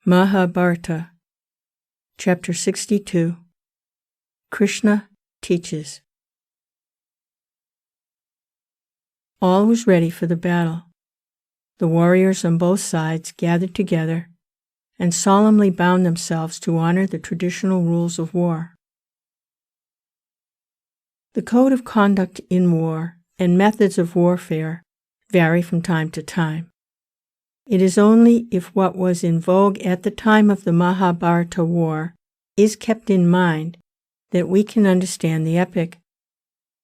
Mahabharata, Chapter 62. Krishna teaches. All was ready for the battle. The warriors on both sides gathered together and solemnly bound themselves to honor the traditional rules of war. The code of conduct in war and methods of warfare vary from time to time. It is only if what was in vogue at the time of the Mahabharata war is kept in mind that we can understand the epic.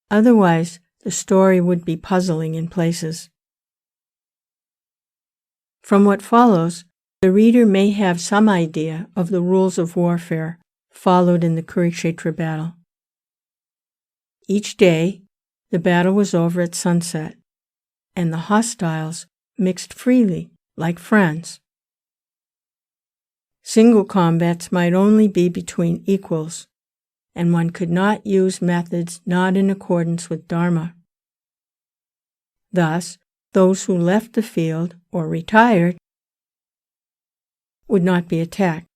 Otherwise, the story would be puzzling in places. From what follows, the reader may have some idea of the rules of warfare followed in the Kurukshetra battle. Each day, the battle was over at sunset, and the hostiles mixed freely like friends. Single combats might only be between equals, and one could not use methods not in accordance with dharma. Thus, those who left the field or retired would not be attacked.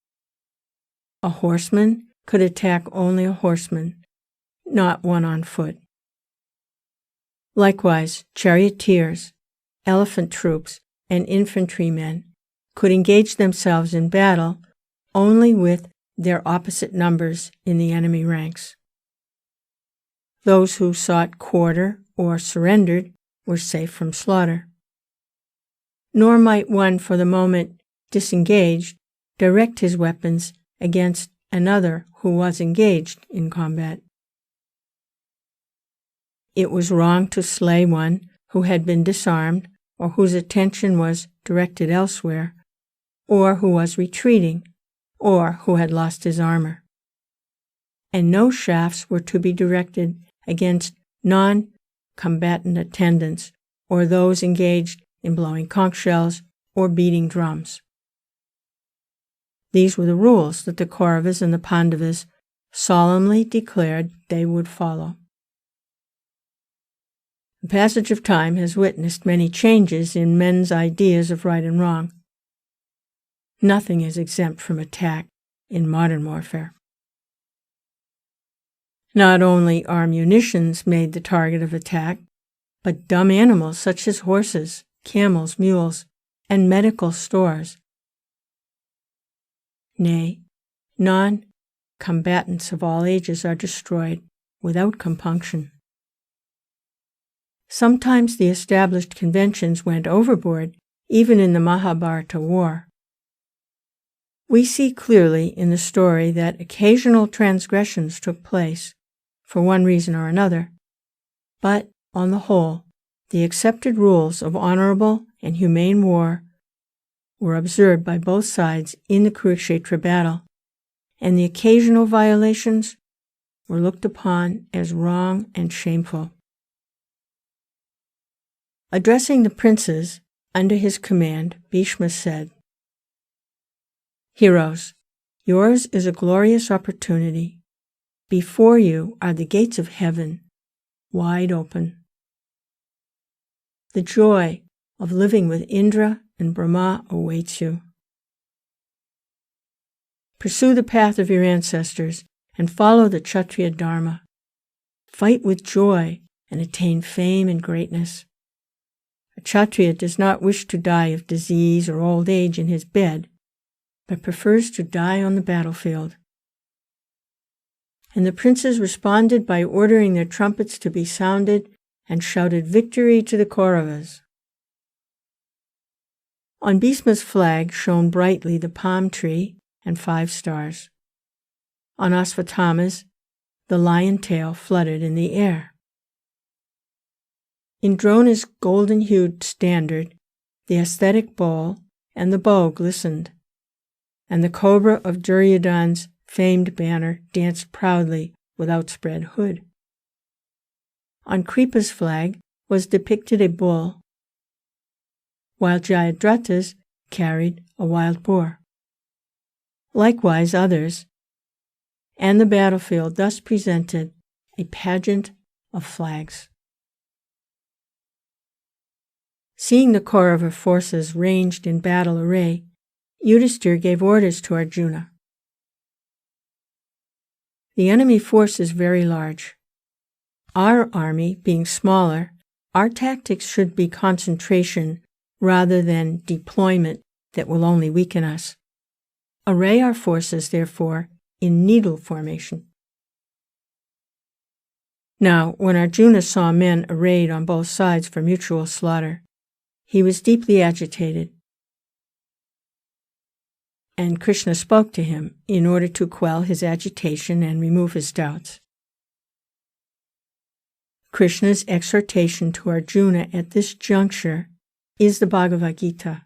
A horseman could attack only a horseman, not one on foot. Likewise, charioteers, elephant troops, and infantrymen could engage themselves in battle only with their opposite numbers in the enemy ranks. Those who sought quarter or surrendered were safe from slaughter. Nor might one, for the moment disengaged, direct his weapons against another who was engaged in combat. It was wrong to slay one who had been disarmed or whose attention was directed elsewhere, or who was retreating, or who had lost his armor. And no shafts were to be directed against non-combatant attendants or those engaged in blowing conch shells or beating drums. These were the rules that the Kauravas and the Pandavas solemnly declared they would follow. The passage of time has witnessed many changes in men's ideas of right and wrong. Nothing is exempt from attack in modern warfare. Not only are munitions made the target of attack, but dumb animals such as horses, camels, mules, and medical stores. Nay, non-combatants of all ages are destroyed without compunction. Sometimes the established conventions went overboard, even in the Mahabharata war. We see clearly in the story that occasional transgressions took place, for one reason or another, but, on the whole, the accepted rules of honorable and humane war were observed by both sides in the Kurukshetra battle, and the occasional violations were looked upon as wrong and shameful. Addressing the princes under his command, Bhishma said, "Heroes, yours is a glorious opportunity. Before you are the gates of heaven, wide open. The joy of living with Indra and Brahma awaits you. Pursue the path of your ancestors and follow the kshatriya dharma. Fight with joy and attain fame and greatness. A kshatriya does not wish to die of disease or old age in his bed, but prefers to die on the battlefield." And the princes responded by ordering their trumpets to be sounded and shouted victory to the Kauravas. On Bhishma's flag shone brightly the palm tree and 5 stars. On Ashvatthama's, the lion tail fluttered in the air. In Drona's golden-hued standard, the aesthetic bowl and the bow glistened, and the cobra of Duryodhana's famed banner danced proudly with outspread hood. On Kripa's flag was depicted a bull, while Jayadratha's carried a wild boar. Likewise others, and the battlefield thus presented a pageant of flags. Seeing the Kaurava forces ranged in battle array, Yudhisthira gave orders to Arjuna. The enemy force is very large. Our army being smaller, our tactics should be concentration rather than deployment that will only weaken us. Array our forces, therefore, in needle formation. Now, when Arjuna saw men arrayed on both sides for mutual slaughter, he was deeply agitated. And Krishna spoke to him in order to quell his agitation and remove his doubts. Krishna's exhortation to Arjuna at this juncture is the Bhagavad Gita,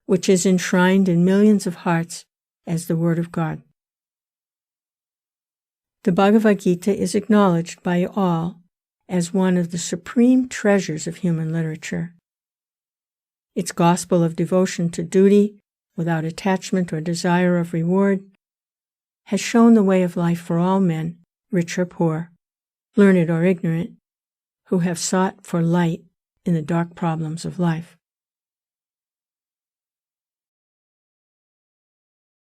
which is enshrined in millions of hearts as the Word of God. The Bhagavad Gita is acknowledged by all as one of the supreme treasures of human literature. Its gospel of devotion to duty, without attachment or desire of reward, has shown the way of life for all men, rich or poor, learned or ignorant, who have sought for light in the dark problems of life.